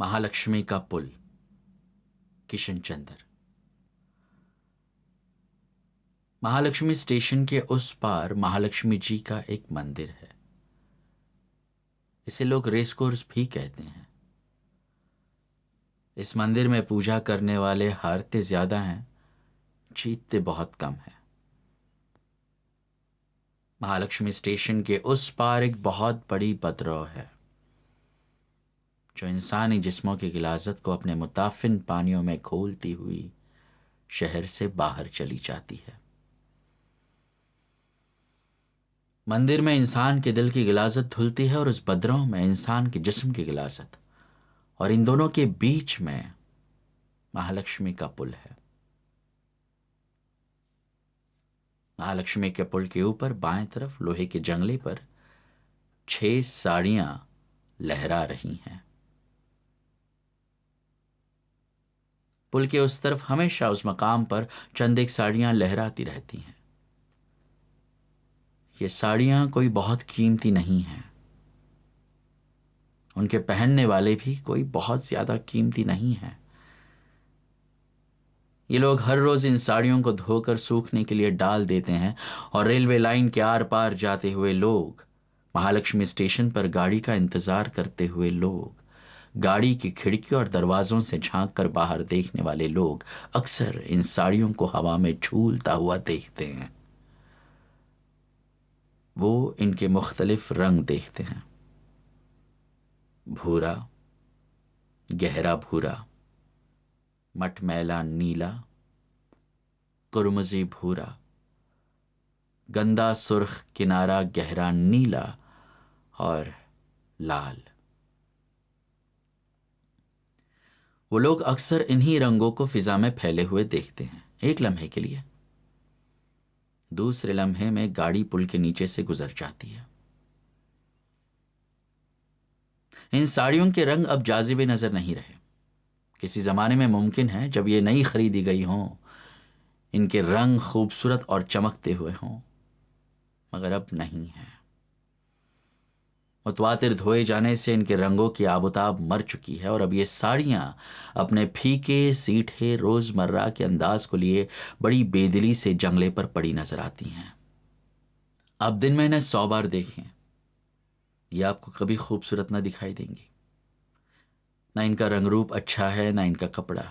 महालक्ष्मी का पुल, किशन चंद्र। महालक्ष्मी स्टेशन के उस पार महालक्ष्मी जी का एक मंदिर है। इसे लोग रेस कोर्स भी कहते हैं। इस मंदिर में पूजा करने वाले हारते ज्यादा हैं, जीतते बहुत कम हैं। महालक्ष्मी स्टेशन के उस पार एक बहुत बड़ी बदरौ है जो इंसानी जिस्मों की गिलाजत को अपने मुताफिन पानियों में घोलती हुई शहर से बाहर चली जाती है। मंदिर में इंसान के दिल की गिलाजत धुलती है और उस बदरौ में इंसान के जिस्म की गिलाजत, और इन दोनों के बीच में महालक्ष्मी का पुल है। महालक्ष्मी के पुल के ऊपर बाएं तरफ लोहे के जंगले पर 6 साड़ियां लहरा रही हैं। पुल के उस तरफ हमेशा उस मकाम पर चंद एक साड़ियां लहराती रहती हैं। ये साड़ियां कोई बहुत कीमती नहीं हैं, उनके पहनने वाले भी कोई बहुत ज्यादा कीमती नहीं हैं। ये लोग हर रोज इन साड़ियों को धोकर सूखने के लिए डाल देते हैं और रेलवे लाइन के आर पार जाते हुए लोग, महालक्ष्मी स्टेशन पर गाड़ी का इंतजार करते हुए लोग, गाड़ी की खिड़की और दरवाजों से झांक कर बाहर देखने वाले लोग अक्सर इन साड़ियों को हवा में झूलता हुआ देखते हैं। वो इनके मुख्तलिफ रंग देखते हैं, भूरा, गहरा भूरा, मटमैला नीला, कुरमुजी भूरा, गंदा सुर्ख किनारा गहरा नीला और लाल। वो लोग अक्सर इन्हीं रंगों को फिजा में फैले हुए देखते हैं, एक लम्हे के लिए। दूसरे लम्हे में गाड़ी पुल के नीचे से गुजर जाती है। इन साड़ियों के रंग अब जाजिबे नजर नहीं रहे। किसी जमाने में मुमकिन है जब ये नई खरीदी गई हों, इनके रंग खूबसूरत और चमकते हुए हों, मगर अब नहीं है। मुतवातिर धोए जाने से इनके रंगों की आबोताब मर चुकी है और अब ये साड़ियां अपने फीके सीठे रोजमर्रा के अंदाज को लिए बड़ी बेदिली से जंगले पर पड़ी नजर आती हैं। अब दिन में इन्हें 100 बार देखें, ये आपको कभी खूबसूरत ना दिखाई देंगी। ना इनका रंग रूप अच्छा है, ना इनका कपड़ा।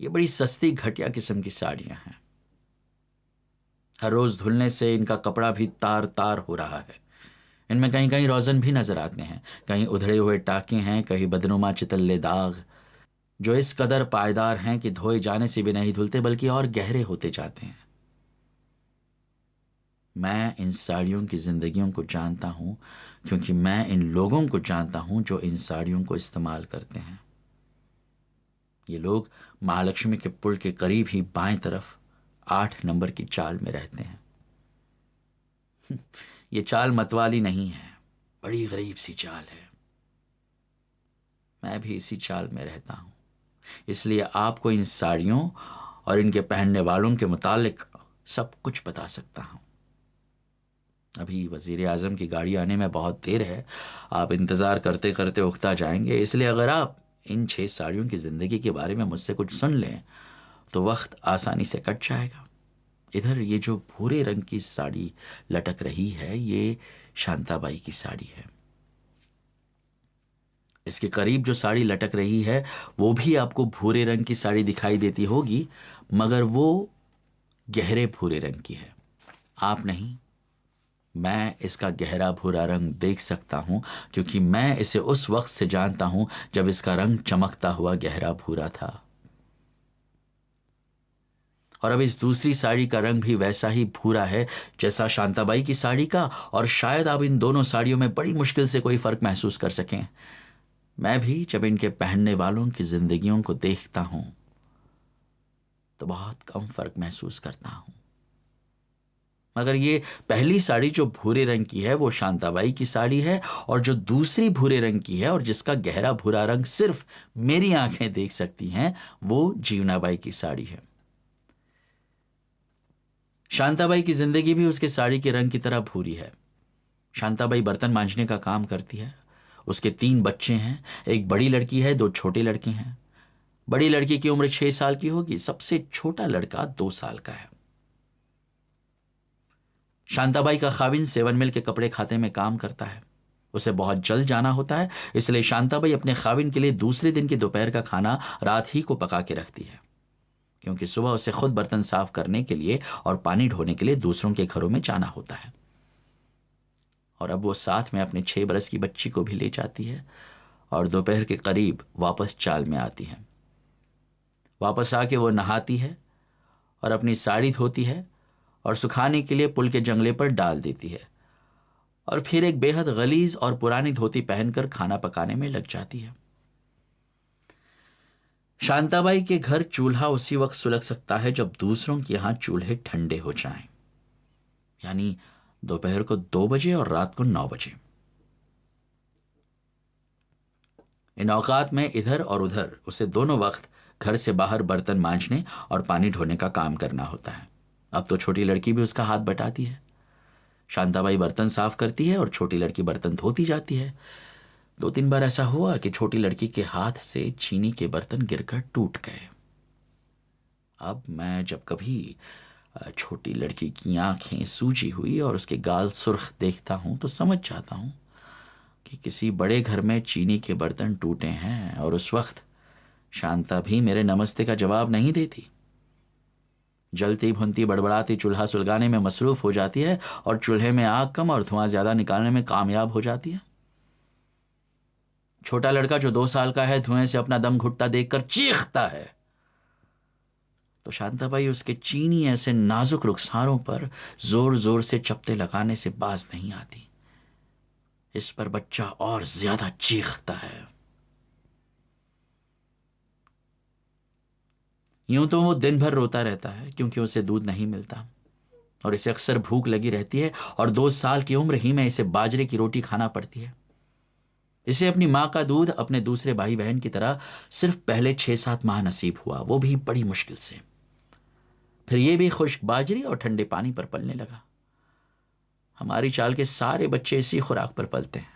ये बड़ी सस्ती घटिया किस्म की साड़ियां हैं। हर रोज धुलने से इनका कपड़ा भी तार तार हो रहा है। इनमें कहीं कहीं रोजन भी नजर आते हैं, कहीं उधड़े हुए टाके हैं, कहीं बदनुमा चितल्ले दाग, जो इस कदर पायदार हैं कि धोए जाने से भी नहीं धुलते बल्कि और गहरे होते जाते हैं। मैं इन साड़ियों की जिंदगियों को जानता हूं क्योंकि मैं इन लोगों को जानता हूं जो इन साड़ियों को इस्तेमाल करते हैं। ये लोग महालक्ष्मी के पुल के करीब ही बाएं तरफ 8 नंबर की चाल में रहते हैं। ये चाल मतवाली नहीं है, बड़ी गरीब सी चाल है। मैं भी इसी चाल में रहता हूं, इसलिए आपको इन साड़ियों और इनके पहनने वालों के मुतालिक सब कुछ बता सकता हूं। अभी वजीर आजम की गाड़ी आने में बहुत देर है, आप इंतजार करते करते उकता जाएंगे। इसलिए अगर आप इन 6 साड़ियों की जिंदगी के बारे में मुझसे कुछ सुन लें तो वक्त आसानी से कट जाएगा। इधर ये जो भूरे रंग की साड़ी लटक रही है, ये शांताबाई की साड़ी है। इसके करीब जो साड़ी लटक रही है वो भी आपको भूरे रंग की साड़ी दिखाई देती होगी, मगर वो गहरे भूरे रंग की है। आप नहीं, मैं इसका गहरा भूरा रंग देख सकता हूं क्योंकि मैं इसे उस वक्त से जानता हूं जब इसका रंग चमकता हुआ गहरा भूरा था। और अब इस दूसरी साड़ी का रंग भी वैसा ही भूरा है जैसा शांताबाई की साड़ी का, और शायद आप इन दोनों साड़ियों में बड़ी मुश्किल से कोई फर्क महसूस कर सकें। मैं भी जब इनके पहनने वालों की जिंदगियों को देखता हूं तो बहुत कम फर्क महसूस करता हूं। मगर ये पहली साड़ी जो भूरे रंग की है वो शांताबाई की साड़ी है, और जो दूसरी भूरे रंग की है और जिसका गहरा भूरा रंग सिर्फ मेरी आंखें देख सकती हैं, वो जीवनाबाई की साड़ी है। शांताबाई की जिंदगी भी उसके साड़ी के रंग की तरह भूरी है। शांताबाई बर्तन मांजने का काम करती है। उसके 3 बच्चे हैं, एक बड़ी लड़की है, 2 छोटे लड़के हैं। बड़ी लड़की की उम्र 6 साल की होगी, सबसे छोटा लड़का 2 साल का है। शांताबाई का खाविन 7 मिल के कपड़े खाते में काम करता है। उसे बहुत जल्द जाना होता है, इसलिए शांताबाई अपने खाविन के लिए दूसरे दिन के दोपहर का खाना रात ही को पका के रखती है, क्योंकि सुबह उसे खुद बर्तन साफ करने के लिए और पानी ढोने के लिए दूसरों के घरों में जाना होता है। और अब वो साथ में अपने 6 बरस की बच्ची को भी ले जाती है और दोपहर के करीब वापस चाल में आती है। वापस आके वो नहाती है और अपनी साड़ी धोती है और सुखाने के लिए पुल के जंगले पर डाल देती है, और फिर एक बेहद गलीज और पुरानी धोती पहनकर खाना पकाने में लग जाती है। शांताबाई के घर चूल्हा उसी वक्त सुलग सकता है जब दूसरों के यहां चूल्हे ठंडे हो जाएं, यानी दोपहर को 2 बजे और रात को 9 बजे। इन औकात में इधर और उधर उसे दोनों वक्त घर से बाहर बर्तन मांजने और पानी ढोने का काम करना होता है। अब तो छोटी लड़की भी उसका हाथ बटाती है। शांताबाई बर्तन साफ करती है और छोटी लड़की बर्तन धोती जाती है। 2-3 बार ऐसा हुआ कि छोटी लड़की के हाथ से चीनी के बर्तन गिरकर टूट गए। अब मैं जब कभी छोटी लड़की की आंखें सूजी हुई और उसके गाल सुर्ख देखता हूं तो समझ जाता हूं कि किसी बड़े घर में चीनी के बर्तन टूटे हैं। और उस वक्त शांता भी मेरे नमस्ते का जवाब नहीं देती। जलती भुनती बड़बड़ाती चूल्हा सुलगाने में मसरूफ हो जाती है और चूल्हे में आग कम और धुआं ज्यादा निकालने में कामयाब हो जाती है। छोटा लड़का जो 2 साल का है धुएं से अपना दम घुटता देखकर चीखता है, तो शांताबाई उसके चीनी ऐसे नाजुक रुखसारों पर जोर जोर से चपटे लगाने से बाज नहीं आती। इस पर बच्चा और ज्यादा चीखता है। यूं तो वो दिन भर रोता रहता है क्योंकि उसे दूध नहीं मिलता और इसे अक्सर भूख लगी रहती है, और 2 साल की उम्र ही में इसे बाजरे की रोटी खाना पड़ती है। इसे अपनी मां का दूध अपने दूसरे भाई बहन की तरह सिर्फ पहले 6-7 माह नसीब हुआ, वो भी बड़ी मुश्किल से। फिर ये भी खुश्क बाजरी और ठंडे पानी पर पलने लगा। हमारी चाल के सारे बच्चे इसी खुराक पर पलते हैं।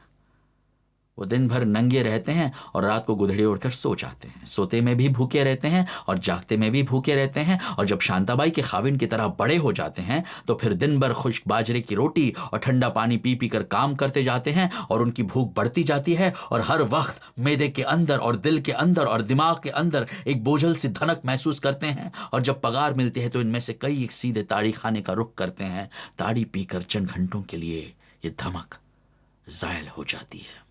वो दिन भर नंगे रहते हैं और रात को गुदड़ी ओढ़कर सो जाते हैं। सोते में भी भूखे रहते हैं और जागते में भी भूखे रहते हैं। और जब शांताबाई के खाविन की तरह बड़े हो जाते हैं तो फिर दिन भर खुश्क बाजरे की रोटी और ठंडा पानी पी पी कर काम करते जाते हैं और उनकी भूख बढ़ती जाती है और हर वक्त मैदे के अंदर और दिल के अंदर और दिमाग के अंदर एक बोझल सी धनक महसूस करते हैं। और जब पगार मिलती है तो इनमें से कई एक सीधे ताड़ी खाने का रुख करते हैं। ताड़ी पीकर चंद घंटों के लिए ये धमक जायल हो जाती है।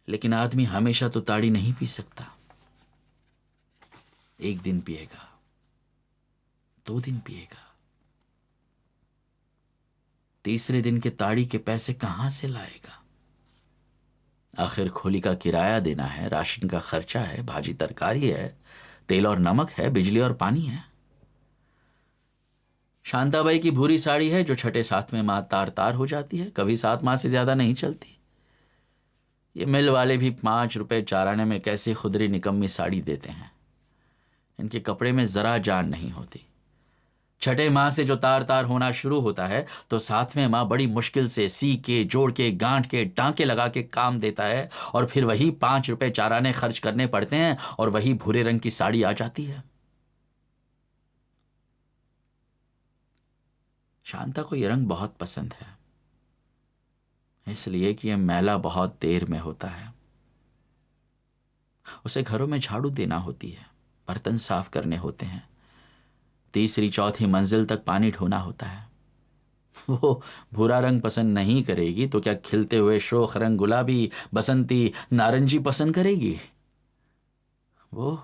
लेकिन आदमी हमेशा तो ताड़ी नहीं पी सकता। एक दिन पिएगा, 2 दिन पिएगा, तीसरे दिन के ताड़ी के पैसे कहां से लाएगा? आखिर खोली का किराया देना है, राशन का खर्चा है, भाजी तरकारी है, तेल और नमक है, बिजली और पानी है। शांताबाई की भूरी साड़ी है जो 6-7वें माह तार तार हो जाती है, कभी 7 माह से ज्यादा नहीं चलती। ये मिल वाले भी 5 रुपए 4 आने में कैसी खुदरी निकम्मी साड़ी देते हैं। इनके कपड़े में जरा जान नहीं होती। 6ठे माह से जो तार तार होना शुरू होता है तो 7वें माह बड़ी मुश्किल से सी के, जोड़ के, गांठ के, टांके लगा के काम देता है और फिर वही 5 रुपए 4 आने खर्च करने पड़ते हैं और वही भूरे रंग की साड़ी आ जाती है। शांता को यह रंग बहुत पसंद है, इसलिए कि यह मैला बहुत देर में होता है। उसे घरों में झाड़ू देना होती है, बर्तन साफ करने होते हैं, 3री-4थी मंजिल तक पानी ढोना होता है। वो भूरा रंग पसंद नहीं करेगी तो क्या खिलते हुए शोख रंग गुलाबी, बसंती, नारंगी पसंद करेगी? वो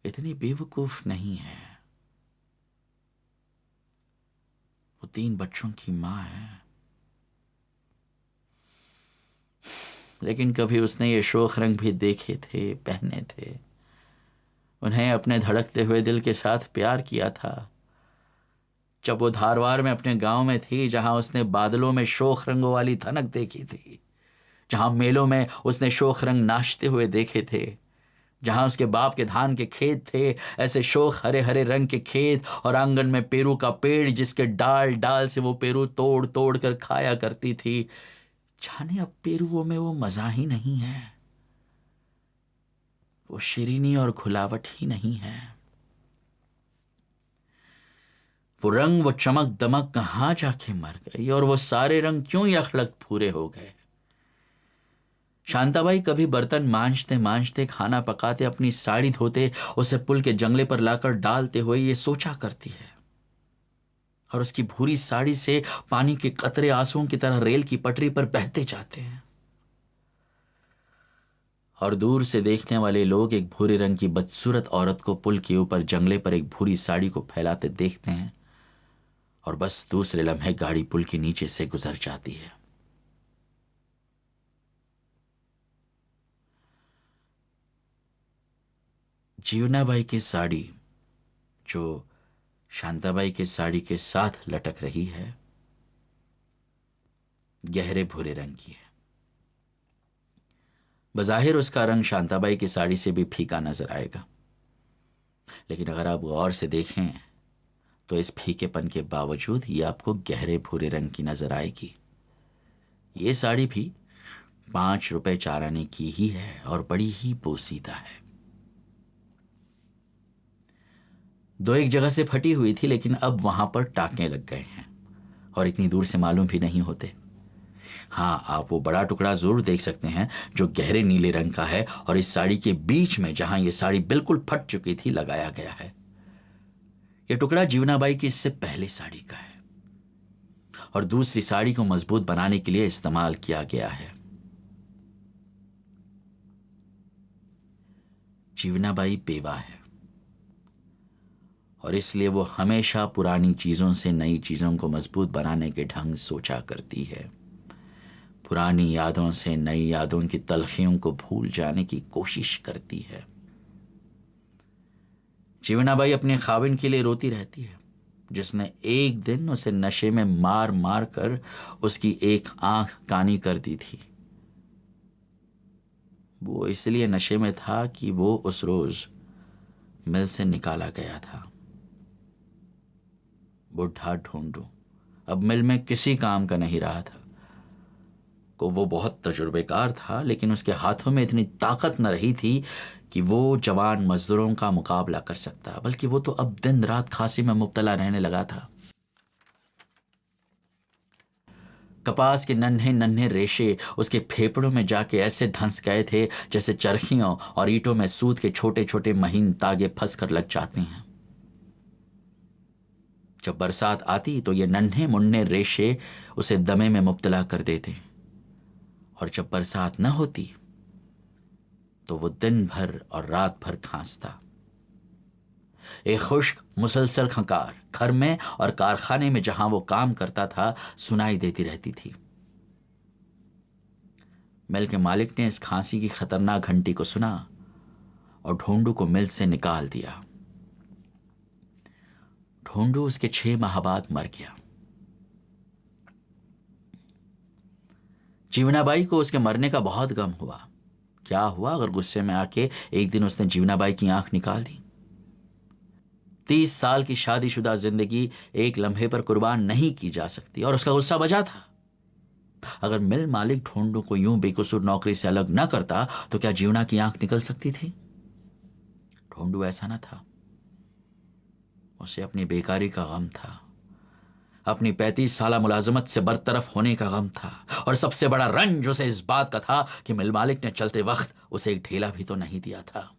इतनी बेवकूफ नहीं है। वो 3 बच्चों की मां है, लेकिन कभी उसने ये शोख रंग भी देखे थे, पहने थे। उन्हें अपने धड़कते हुए दिल के साथ प्यार किया था जब वो धारवाड़ में अपने गांव में थी, जहां उसने बादलों में शोख रंगों वाली धनक देखी थी, जहां मेलों में उसने शोख रंग नाचते हुए देखे थे, जहां उसके बाप के धान के खेत थे, ऐसे शोख हरे हरे रंग के खेत, और आंगन में पेरू का पेड़ जिसके डाल डाल से वो पेरू तोड़ तोड़ कर खाया करती थी। जाने अब पेरुओं में वो मजा ही नहीं है, वो शिरीनी और घुलावट ही नहीं है। वो रंग, वो चमक दमक कहां जाके मर गई, और वो सारे रंग क्यों यखलक पूरे हो गए। शांताबाई कभी बर्तन मांजते मांजते, खाना पकाते, अपनी साड़ी धोते, उसे पुल के जंगले पर लाकर डालते हुए ये सोचा करती है, और उसकी भूरी साड़ी से पानी के कतरे आंसुओं की तरह रेल की पटरी पर बहते जाते हैं। और दूर से देखने वाले लोग एक भूरे रंग की बदसूरत औरत को पुल के ऊपर जंगले पर एक भूरी साड़ी को फैलाते देखते हैं, और बस दूसरे लम्हे गाड़ी पुल के नीचे से गुजर जाती है। जीवनाबाई की साड़ी, जो शांताबाई की साड़ी के साथ लटक रही है, गहरे भूरे रंग की है। बज़ाहिर उसका रंग शांताबाई की साड़ी से भी फीका नजर आएगा, लेकिन अगर आप गौर से देखें तो इस फीकेपन के बावजूद ये आपको गहरे भूरे रंग की नजर आएगी। ये साड़ी भी 5 रुपए 4 आने की ही है और बड़ी ही पोसीदा है। दो एक जगह से फटी हुई थी, लेकिन अब वहां पर टाके लग गए हैं और इतनी दूर से मालूम भी नहीं होते। हाँ, आप वो बड़ा टुकड़ा जरूर देख सकते हैं जो गहरे नीले रंग का है, और इस साड़ी के बीच में जहां ये साड़ी बिल्कुल फट चुकी थी लगाया गया है। ये टुकड़ा जीवनाबाई की इससे पहले साड़ी का है और दूसरी साड़ी को मजबूत बनाने के लिए इस्तेमाल किया गया है। जीवनाबाई बेवा है और इसलिए वो हमेशा पुरानी चीजों से नई चीजों को मजबूत बनाने के ढंग सोचा करती है। पुरानी यादों से नई यादों की तलखियों को भूल जाने की कोशिश करती है। जीवनाबाई अपने खाविन के लिए रोती रहती है, जिसने एक दिन उसे नशे में मार मार कर उसकी एक आंख कानी कर दी थी। वो इसलिए नशे में था कि वो उस रोज मिल से निकाला गया था। बुढ़ा ढूंढू अब मिल में किसी काम का नहीं रहा था। को वो बहुत तजुर्बेकार था, लेकिन उसके हाथों में इतनी ताकत न रही थी कि वो जवान मजदूरों का मुकाबला कर सकता, बल्कि वो तो अब दिन रात खांसी में मुब्तला रहने लगा था। कपास के नन्हे नन्हे रेशे उसके फेफड़ों में जाके ऐसे धंस गए थे जैसे चरखियों और ईंटों में सूत के छोटे छोटे महीन तागे फंस कर लग जाते हैं। जब बरसात आती तो ये नन्हे मुन्ने रेशे उसे दमे में मुब्तला कर देते, और जब बरसात न होती तो वो दिन भर और रात भर खांसता। एक खुश्क मुसलसल खंकार घर में और कारखाने में जहां वो काम करता था सुनाई देती रहती थी। मिल के मालिक ने इस खांसी की खतरनाक घंटी को सुना और ढोंडू को मिल से निकाल दिया। ढोंडू उसके 6 माह बाद मर गया। जीवनाबाई को उसके मरने का बहुत गम हुआ। क्या हुआ अगर गुस्से में आके एक दिन उसने जीवनाबाई की आंख निकाल दी। 30 साल की शादीशुदा जिंदगी एक लम्हे पर कुर्बान नहीं की जा सकती, और उसका गुस्सा बजा था। अगर मिल मालिक ढोंडू को यूं बेकसूर नौकरी से अलग न करता तो क्या जीवना की आंख निकल सकती थी? ढोंडू ऐसा न था। उसे अपनी बेकारी का गम था, अपनी 35 साल मुलाजमत से बरतरफ होने का गम था, और सबसे बड़ा रंज उसे इस बात का था कि मिल मालिक ने चलते वक्त उसे एक ढेला भी तो नहीं दिया था।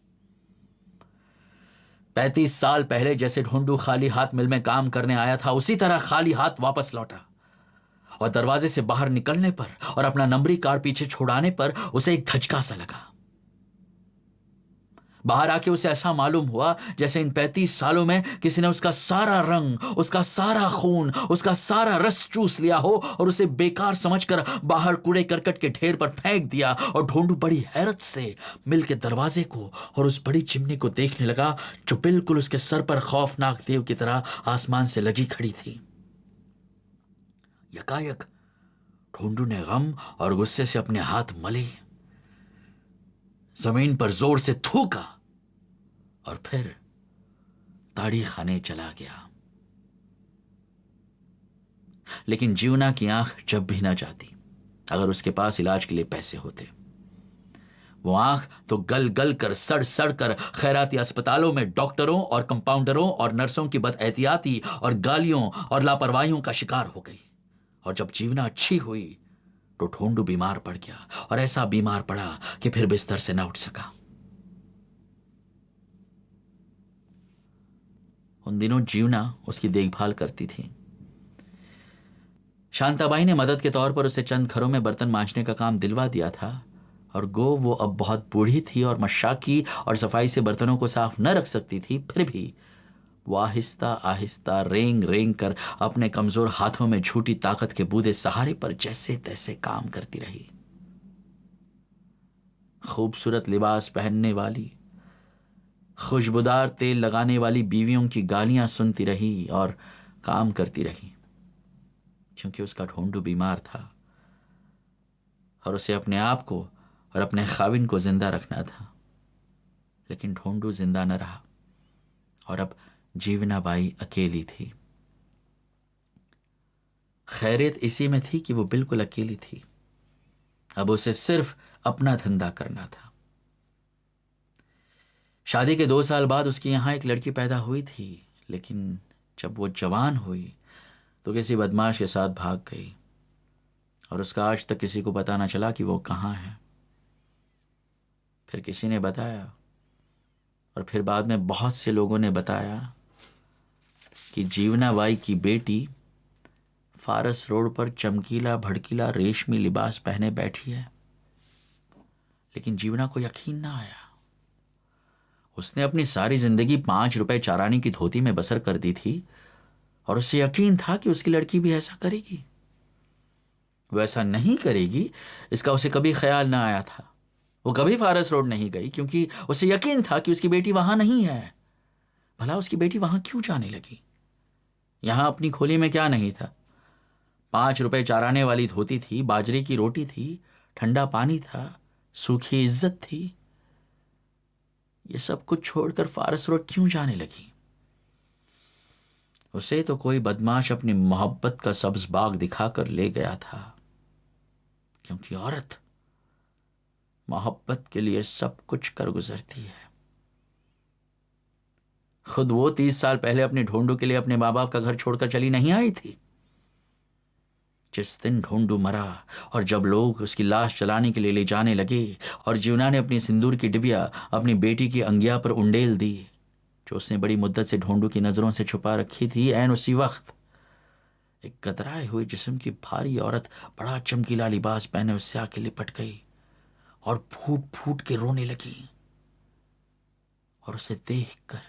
35 साल पहले जैसे ढोंडू खाली हाथ मिल में काम करने आया था, उसी तरह खाली हाथ वापस लौटा, और दरवाजे से बाहर निकलने पर और अपना नंबरी कार्ड पीछे छोड़ाने पर उसे एक धचका सा लगा। बाहर आके उसे ऐसा मालूम हुआ जैसे इन 35 सालों में किसी ने उसका सारा रंग, उसका सारा खून, उसका सारा रस चूस लिया हो और उसे बेकार समझकर बाहर कूड़े करकट के ढेर पर फेंक दिया। और ढोंडू बड़ी हैरत से मिल के दरवाजे को और उस बड़ी चिमनी को देखने लगा जो बिल्कुल उसके सर पर खौफनाक देव की तरह आसमान से लगी खड़ी थी। यकायक ढोंडू ने गम और गुस्से से अपने हाथ मले। जमीन पर जोर से थूका और फिर ताड़ी खाने चला गया। लेकिन जीवना की आंख जब भी ना जाती अगर उसके पास इलाज के लिए पैसे होते। वो आंख तो गल गल कर सड़ सड़ कर खैराती अस्पतालों में डॉक्टरों और कंपाउंडरों और नर्सों की बदएहतियाती और गालियों और लापरवाहियों का शिकार हो गई। और जब जीवना अच्छी हुई तो ढोंडू बीमार पड़ गया, और ऐसा बीमार पड़ा कि फिर बिस्तर से न उठ सका। उन दिनों जीवना उसकी देखभाल करती थी। शांताबाई ने मदद के तौर पर उसे चंद घरों में बर्तन मांजने का काम दिलवा दिया था, और वो अब बहुत बूढ़ी थी और मशाकी और सफाई से बर्तनों को साफ न रख सकती थी, फिर भी वो आहिस्ता आहिस्ता रेंग रेंग कर अपने कमजोर हाथों में झूठी ताकत के बूढ़े सहारे पर जैसे तैसे काम करती रही। खूबसूरत लिबास पहनने वाली, खुशबूदार तेल लगाने वाली बीवियों की गालियां सुनती रही और काम करती रही, क्योंकि उसका ढोंडू बीमार था और उसे अपने आप को और अपने खाविन को जिंदा रखना था। लेकिन ढोंडू जिंदा न रहा और अब जीवनाबाई अकेली थी। खैरियत इसी में थी कि वो बिल्कुल अकेली थी। अब उसे सिर्फ अपना धंधा करना था। शादी के 2 साल बाद उसके यहां एक लड़की पैदा हुई थी, लेकिन जब वो जवान हुई तो किसी बदमाश के साथ भाग गई, और उसका आज तक किसी को पता ना चला कि वो कहां है। फिर किसी ने बताया, और फिर बाद में बहुत से लोगों ने बताया कि जीवनाबाई की बेटी फारस रोड पर चमकीला भड़कीला रेशमी लिबास पहने बैठी है। लेकिन जीवना को यकीन ना आया। उसने अपनी सारी जिंदगी 5 रुपए चारानी की धोती में बसर कर दी थी, और उसे यकीन था कि उसकी लड़की भी ऐसा करेगी। वो ऐसा नहीं करेगी इसका उसे कभी ख्याल ना आया था। वो कभी फारस रोड नहीं गई क्योंकि उसे यकीन था कि उसकी बेटी वहां नहीं है। भला उसकी बेटी वहां क्यों जाने लगी? यहां अपनी खोली में क्या नहीं था? 5 रुपए चाराने वाली धोती थी, बाजरे की रोटी थी, ठंडा पानी था, सूखी इज्जत थी। ये सब कुछ छोड़कर फारस रोड क्यों जाने लगी? उसे तो कोई बदमाश अपनी मोहब्बत का सब्ज बाग दिखाकर ले गया था, क्योंकि औरत मोहब्बत के लिए सब कुछ कर गुजरती है। खुद वो 30 साल पहले अपने ढोंडू के लिए अपने माँ बाप का घर छोड़कर चली नहीं आई थी। जिस दिन ढोंडू मरा और जब लोग उसकी लाश जलाने के लिए ले जाने लगे और जीवना ने अपनी सिंदूर की डिबिया अपनी बेटी की अंगिया पर उंडेल दी, जो उसने बड़ी मुद्दत से ढोंडू की नजरों से छुपा रखी थी, ऐन उसी वक्त एक कतराए हुए जिस्म की भारी औरत बड़ा चमकीला लिबास पहने उससे आके लिपट गई और फूट फूट के रोने लगी। और उसे देखकर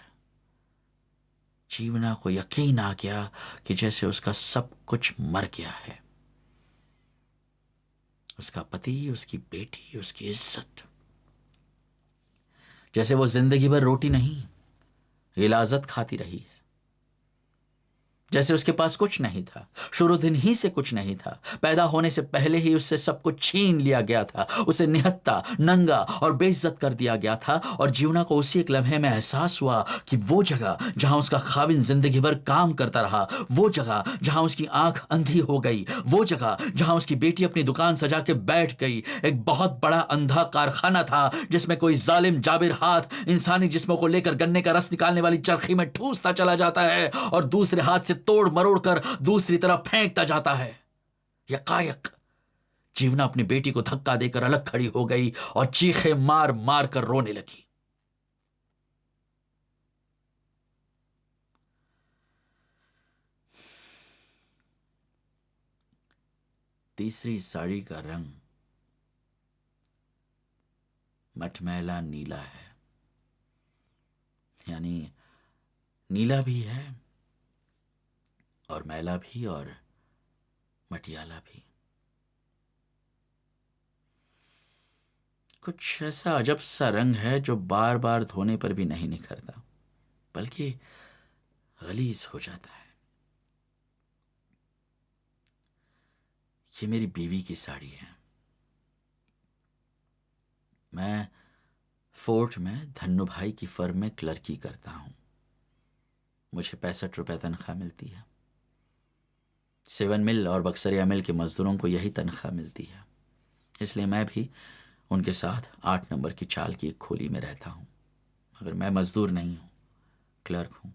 जीवना को यकीन आ गया कि जैसे उसका सब कुछ मर गया है। उसका पति, उसकी बेटी, उसकी इज्जत। जैसे वो जिंदगी भर रोटी नहीं, गिलाज़त खाती रही है। जैसे उसके पास कुछ नहीं था, शुरू दिन ही से कुछ नहीं था। पैदा होने से पहले ही उससे सब कुछ छीन लिया गया था। उसे निहत्ता, नंगा और बेइज्जत कर दिया गया था। और जीवना को उसी एक लम्हे में एहसास हुआ कि वो जगह जहां उसका खाविन जिंदगी भर काम करता रहा, वो जगह जहां उसकी आंख अंधी हो गई, वो जगह जहां उसकी बेटी अपनी दुकान सजा के बैठ गई, एक बहुत बड़ा अंधा कारखाना था जिसमें कोई जालिम जाबिर हाथ इंसानी जिस्मों को लेकर गन्ने का रस निकालने वाली चरखी में ठूसता चला जाता है और दूसरे हाथ से तोड़ मरोड़ कर दूसरी तरफ फेंकता जाता है। यकायक जीवना अपनी बेटी को धक्का देकर अलग खड़ी हो गई और चीखे मार मार कर रोने लगी। तीसरी साड़ी का रंग मटमैला नीला है, यानी नीला भी है और मैला भी और मटियाला भी। कुछ ऐसा अजब सा रंग है जो बार बार धोने पर भी नहीं निखरता, बल्कि गलीज हो जाता है। ये मेरी बीवी की साड़ी है। मैं फोर्ट में धन्नू भाई की फर्म में क्लर्की करता हूं। मुझे 65 रुपये तनख्वाह मिलती है। सेवन मिल और बक्सरिया मिल के मजदूरों को यही तनख्वाह मिलती है, इसलिए मैं भी उनके साथ 8 नंबर की चाल की एक खोली में रहता हूं। मगर मैं मजदूर नहीं हूं, क्लर्क हूं।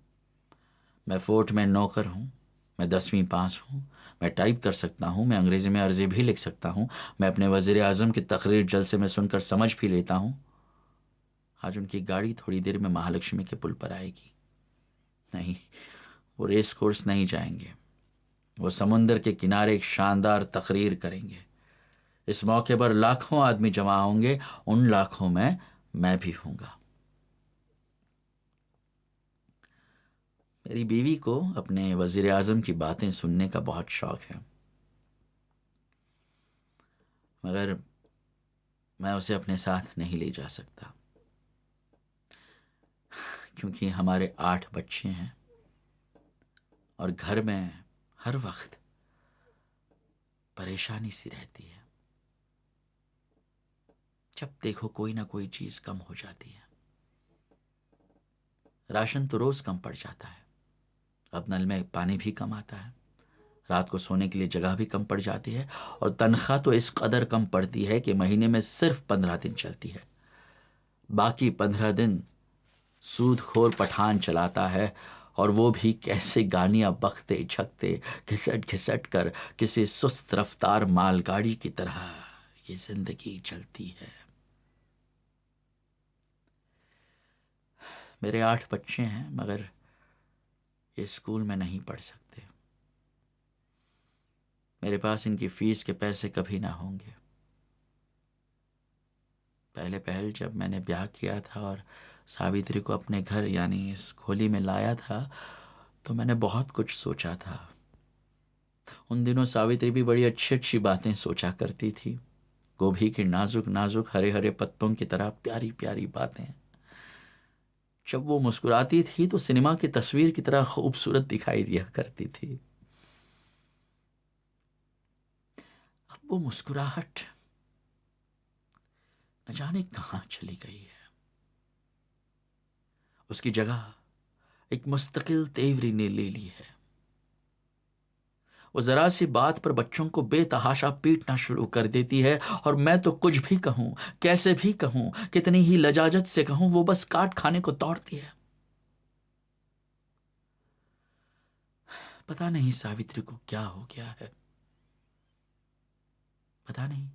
मैं फोर्ट में नौकर हूं। मैं 10वीं पास हूं। मैं टाइप कर सकता हूं। मैं अंग्रेजी में अर्जी भी लिख सकता हूं। मैं अपने वजीर आजम की तकरीर जलसे में सुनकर समझ भी लेता हूं। आज उनकी गाड़ी थोड़ी देर में महालक्ष्मी के पुल पर आएगी। नहीं, वो रेस कोर्स नहीं जाएंगे। वो समुंदर के किनारे एक शानदार तकरीर करेंगे। इस मौके पर लाखों आदमी जमा होंगे। उन लाखों में मैं भी हूंगा। मेरी बीवी को अपने वजीर आजम की बातें सुनने का बहुत शौक है, मगर मैं उसे अपने साथ नहीं ले जा सकता, क्योंकि हमारे 8 बच्चे हैं और घर में हर वक्त परेशानी सी रहती है। जब देखो कोई ना कोई चीज कम हो जाती है। राशन तो रोज कम पड़ जाता है। अब नल में पानी भी कम आता है। रात को सोने के लिए जगह भी कम पड़ जाती है। और तनख्वाह तो इस कदर कम पड़ती है कि महीने में सिर्फ 15 दिन चलती है। बाकी 15 दिन सूदखोर पठान चलाता है, और वो भी कैसे गानियां बकते झकते घिसट घिसट कर किसी सुस्त रफ्तार मालगाड़ी की तरह ये जिंदगी चलती है। मेरे 8 बच्चे हैं, मगर ये स्कूल में नहीं पढ़ सकते। मेरे पास इनकी फीस के पैसे कभी ना होंगे। पहले पहल जब मैंने ब्याह किया था और सावित्री को अपने घर यानी इस खोली में लाया था, तो मैंने बहुत कुछ सोचा था। उन दिनों सावित्री भी बड़ी अच्छी अच्छी बातें सोचा करती थी। गोभी के नाजुक नाजुक हरे हरे पत्तों की तरह प्यारी प्यारी बातें। जब वो मुस्कुराती थी तो सिनेमा की तस्वीर की तरह खूबसूरत दिखाई दिया करती थी। अब वो मुस्कुराहट न जाने कहां चली गई है। उसकी जगह एक मुस्तकिल तेवरी ने ले ली है। वो जरा सी बात पर बच्चों को बेतहाशा पीटना शुरू कर देती है, और मैं तो कुछ भी कहूं, कैसे भी कहूं, कितनी ही लजाजत से कहूं, वो बस काट खाने को दौड़ती है। पता नहीं सावित्री को क्या हो गया है। पता नहीं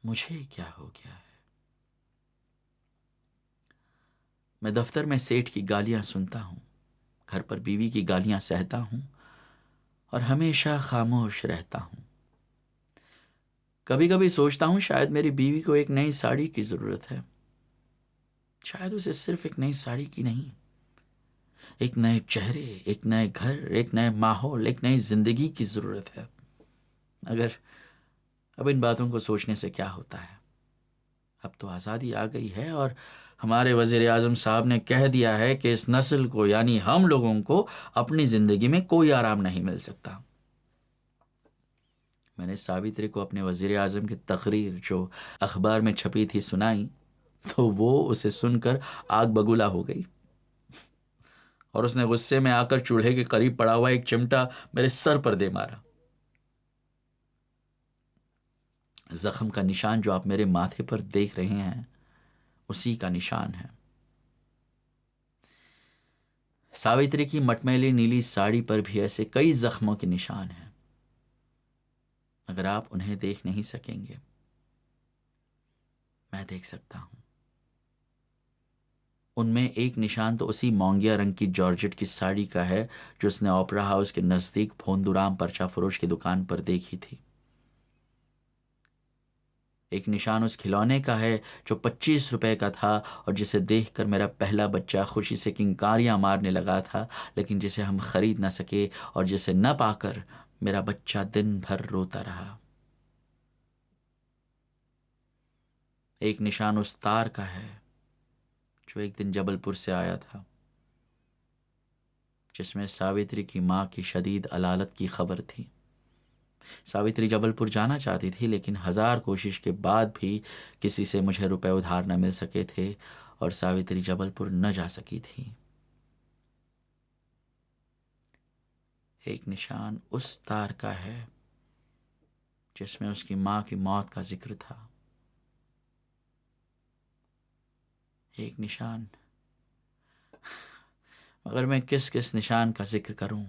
मुझे क्या हो गया है। मैं दफ्तर में सेठ की गालियां सुनता हूं, घर पर बीवी की गालियां सहता हूं, और हमेशा खामोश रहता हूं। कभी कभी सोचता हूं शायद मेरी बीवी को एक नई साड़ी की जरूरत है। शायद उसे सिर्फ एक नई साड़ी की नहीं, एक नए चेहरे, एक नए घर, एक नए माहौल, एक नई जिंदगी की जरूरत है। अगर अब इन बातों को सोचने से क्या होता है। अब तो आज़ादी आ गई है, और हमारे वजीर आजम साहब ने कह दिया है कि इस नस्ल को यानी हम लोगों को अपनी जिंदगी में कोई आराम नहीं मिल सकता। मैंने सावित्री को अपने वजीर आजम की तकरीर जो अखबार में छपी थी सुनाई, तो वो उसे सुनकर आग बगुला हो गई, और उसने गुस्से में आकर चूल्हे के करीब पड़ा हुआ एक चिमटा मेरे सर पर दे मारा। जख्म का निशान जो आप मेरे माथे पर देख रहे हैं, उसी का निशान है। सावित्री की मटमैली नीली साड़ी पर भी ऐसे कई जख्मों के निशान हैं, मगर आप उन्हें देख नहीं सकेंगे। मैं देख सकता हूं। उनमें एक निशान तो उसी मोंगिया रंग की जॉर्जेट की साड़ी का है जो उसने ओपरा हाउस के नजदीक भोंदूराम पर्चा फरोश की दुकान पर देखी थी। एक निशान उस खिलौने का है जो 25 रुपए का था, और जिसे देखकर मेरा पहला बच्चा खुशी से किंकारियां मारने लगा था, लेकिन जिसे हम खरीद ना सके, और जिसे न पाकर मेरा बच्चा दिन भर रोता रहा। एक निशान उस तार का है जो एक दिन जबलपुर से आया था, जिसमें सावित्री की मां की शदीद अलालत की खबर थी। सावित्री जबलपुर जाना चाहती थी, लेकिन 1000 कोशिश के बाद भी किसी से मुझे रुपए उधार न मिल सके थे और सावित्री जबलपुर न जा सकी थी। एक निशान उस तार का है जिसमें उसकी मां की मौत का जिक्र था। एक निशान, मगर मैं किस किस निशान का जिक्र करूं।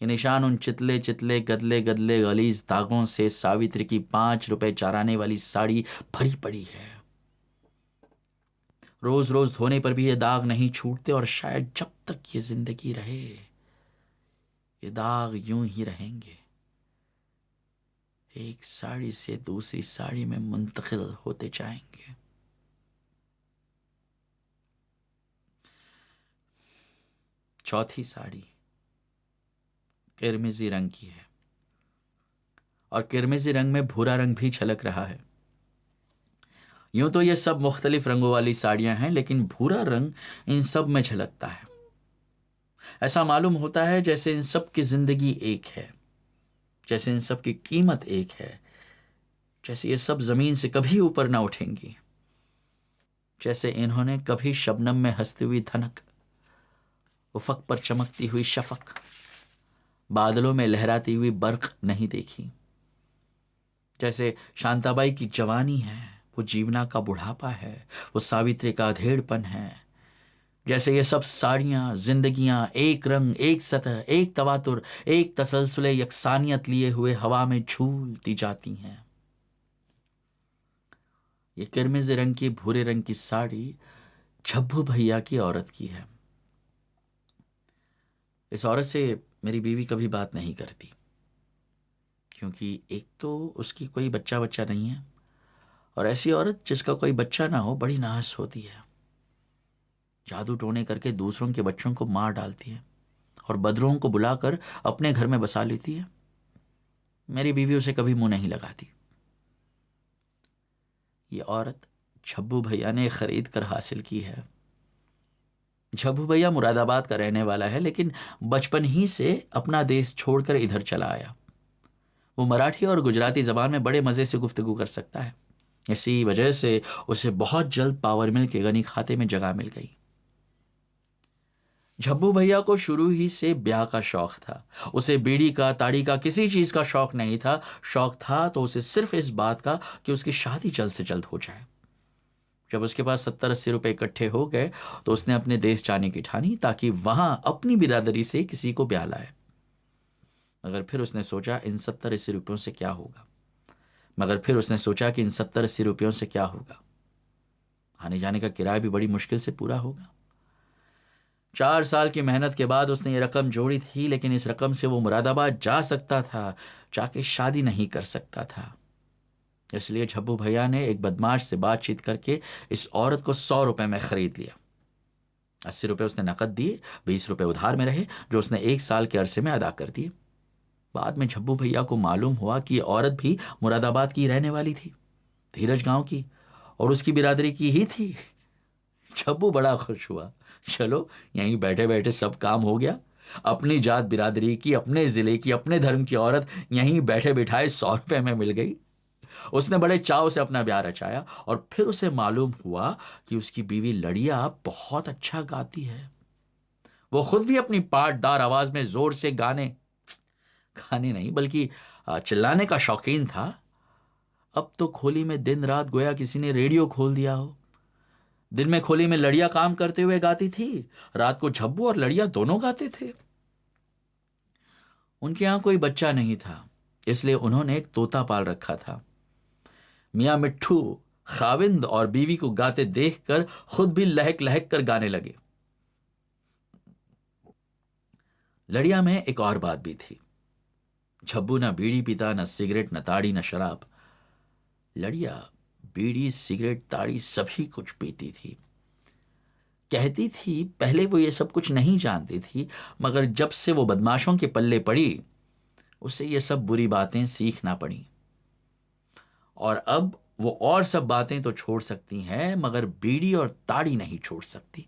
ये निशान उन चितले चितले गदले गदले गलीज दागों से सावित्री की 5 रुपए चराने वाली साड़ी भरी पड़ी है। रोज रोज धोने पर भी ये दाग नहीं छूटते और शायद जब तक ये जिंदगी रहे ये दाग यूं ही रहेंगे, एक साड़ी से दूसरी साड़ी में मुंतकिल होते जाएंगे। चौथी साड़ी किरमिजी रंग की है और किरमिजी रंग में भूरा रंग भी झलक रहा है। यूं तो ये सब मुख्तलिफ रंगों वाली साड़ियां हैं, लेकिन भूरा रंग इन सब में झलकता है। ऐसा मालूम होता है जैसे इन सब की जिंदगी एक है, जैसे इन सब की कीमत एक है, जैसे ये सब जमीन से कभी ऊपर ना उठेंगी, जैसे इन्होंने कभी शबनम में हंसती हुई धनक, उफक पर चमकती हुई शफक, बादलों में लहराती हुई बर्क नहीं देखी। जैसे शांताबाई की जवानी है, वो जीवना का बुढ़ापा है, वो सावित्री का अधेड़पन है। जैसे ये सब साड़ियां जिंदगियां एक रंग, एक सतह, एक तवातुर, एक तसलसुले यकसानियत लिए हुए हवा में झूलती जाती हैं। ये किरमिजी रंग की भूरे रंग की साड़ी झब्बू भैया की औरत की है। इस औरत से मेरी बीवी कभी बात नहीं करती, क्योंकि एक तो उसकी कोई बच्चा नहीं है, और ऐसी औरत जिसका कोई बच्चा ना हो बड़ी नाहस होती है। जादू टोने करके दूसरों के बच्चों को मार डालती है और बदरों को बुलाकर अपने घर में बसा लेती है। मेरी बीवी उसे कभी मुंह नहीं लगाती। ये औरत झब्बू भैया ने खरीद कर हासिल की है। झब्बू भैया मुरादाबाद का रहने वाला है, लेकिन बचपन ही से अपना देश छोड़कर इधर चला आया। वो मराठी और गुजराती जबान में बड़े मजे से गुफ्तगू कर सकता है। इसी वजह से उसे बहुत जल्द पावर मिल के गनी खाते में जगह मिल गई। झब्बू भैया को शुरू ही से ब्याह का शौक था। उसे बीड़ी का, ताड़ी का, किसी चीज का शौक नहीं था। शौक था तो उसे सिर्फ इस बात का कि उसकी शादी जल्द से जल्द हो जाए। जब उसके पास 70-80 रुपए इकट्ठे हो गए तो उसने अपने देश जाने की ठानी, ताकि वहां अपनी बिरादरी से किसी को ब्याह लाए। मगर फिर उसने सोचा इन 70-80 रुपयों से क्या होगा। आने जाने का किराया भी बड़ी मुश्किल से पूरा होगा। 4 साल की मेहनत के बाद उसने ये रकम जोड़ी थी, लेकिन इस रकम से वो मुरादाबाद जा सकता था, जाके शादी नहीं कर सकता था। इसलिए झब्बू भैया ने एक बदमाश से बातचीत करके इस औरत को 100 रुपए में खरीद लिया। 80 रुपए उसने नकद दिए, 20 रुपए उधार में रहे, जो उसने 1 साल के अरसे में अदा कर दिए। बाद में झब्बू भैया को मालूम हुआ कि ये औरत भी मुरादाबाद की रहने वाली थी, धीरज गांव की, और उसकी बिरादरी की ही थी। झब्बू बड़ा खुश हुआ। चलो यहीं बैठे बैठे सब काम हो गया। अपनी जात बिरादरी की, अपने जिले की, अपने धर्म की औरत यहीं बैठे बिठाए 100 रुपए में मिल गई। उसने बड़े चाव से अपना ब्याह रचाया और फिर उसे मालूम हुआ कि उसकी बीवी लड़िया बहुत अच्छा गाती है। वो खुद भी अपनी पाटदार आवाज में जोर से गाने नहीं बल्कि चिल्लाने का शौकीन था। अब तो खोली में दिन रात गोया किसी ने रेडियो खोल दिया हो। दिन में खोली में लड़िया काम करते हुए गाती थी, रात को झब्बू और लड़िया दोनों गाते थे। उनके यहां कोई बच्चा नहीं था, इसलिए उन्होंने एक तोता पाल रखा था। मियां मिट्ठू खाविंद और बीवी को गाते देखकर खुद भी लहक लहक कर गाने लगे। लड़िया में एक और बात भी थी। झब्बू ना बीड़ी पीता, न सिगरेट, न ताड़ी, न शराब। लड़िया बीड़ी, सिगरेट, ताड़ी सभी कुछ पीती थी। कहती थी पहले वो ये सब कुछ नहीं जानती थी, मगर जब से वो बदमाशों के पल्ले पड़ी उसे ये सब बुरी बातें सीखना पड़ी। और अब वो और सब बातें तो छोड़ सकती हैं, मगर बीड़ी और ताड़ी नहीं छोड़ सकती।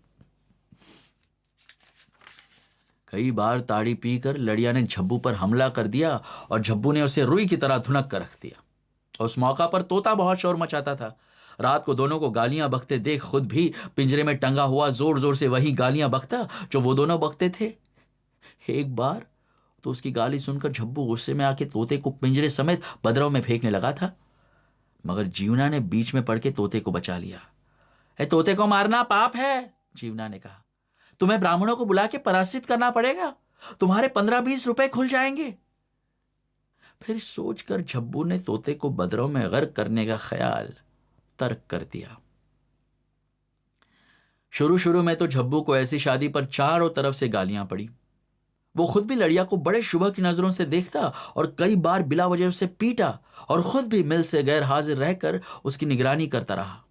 कई बार ताड़ी पीकर लड़िया ने झब्बू पर हमला कर दिया और झब्बू ने उसे रुई की तरह धुनक कर रख दिया। उस मौका पर तोता बहुत शोर मचाता था। रात को दोनों को गालियां बकते देख खुद भी पिंजरे में टंगा हुआ जोर जोर से वही गालियां बकता जो वो दोनों बकते थे। एक बार तो उसकी गाली सुनकर झब्बू गुस्से में आके तोते को पिंजरे समेत पदरों में फेंकने लगा था, मगर जीवना ने बीच में पड़ के तोते को बचा लिया। तोते को मारना पाप है, जीवना ने कहा। तुम्हें ब्राह्मणों को बुला के परासित करना पड़ेगा, तुम्हारे 15-20 रुपए खुल जाएंगे। फिर सोचकर झब्बू ने तोते को बदरों में गर्क करने का ख्याल तर्क कर दिया। शुरू शुरू में तो झब्बू को ऐसी शादी पर चारों तरफ से गालियां पड़ी। वो खुद भी लड़िया को बड़े शुभ की नजरों से देखता और कई बार बिला वजह उसे पीटा और खुद भी मिल से गैर हाजिर रहकर उसकी निगरानी करता रहा।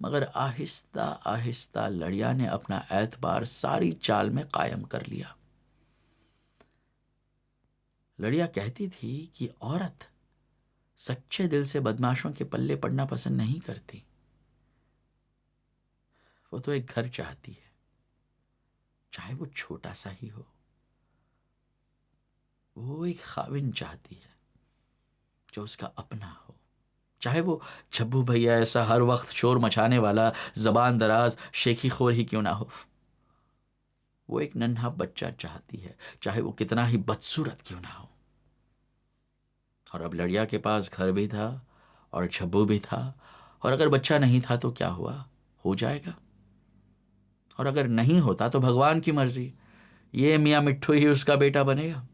मगर आहिस्ता आहिस्ता लड़िया ने अपना एतबार सारी चाल में कायम कर लिया। लड़िया कहती थी कि औरत सच्चे दिल से बदमाशों के पल्ले पड़ना पसंद नहीं करती। वो तो एक घर चाहती है, चाहे वो छोटा सा ही हो। वो एक खाविन चाहती है जो उसका अपना हो, चाहे वो झब्बू भैया ऐसा हर वक्त शोर मचाने वाला जबान दराज शेखी खोर ही क्यों ना हो। वो एक नन्हा बच्चा चाहती है, चाहे वो कितना ही बदसूरत क्यों ना हो। और अब लड़िया के पास घर भी था और झब्बू भी था, और अगर बच्चा नहीं था तो क्या हुआ, हो जाएगा। और अगर नहीं होता तो भगवान की मर्जी, ये मियाँ मिट्ठू ही उसका बेटा बनेगा।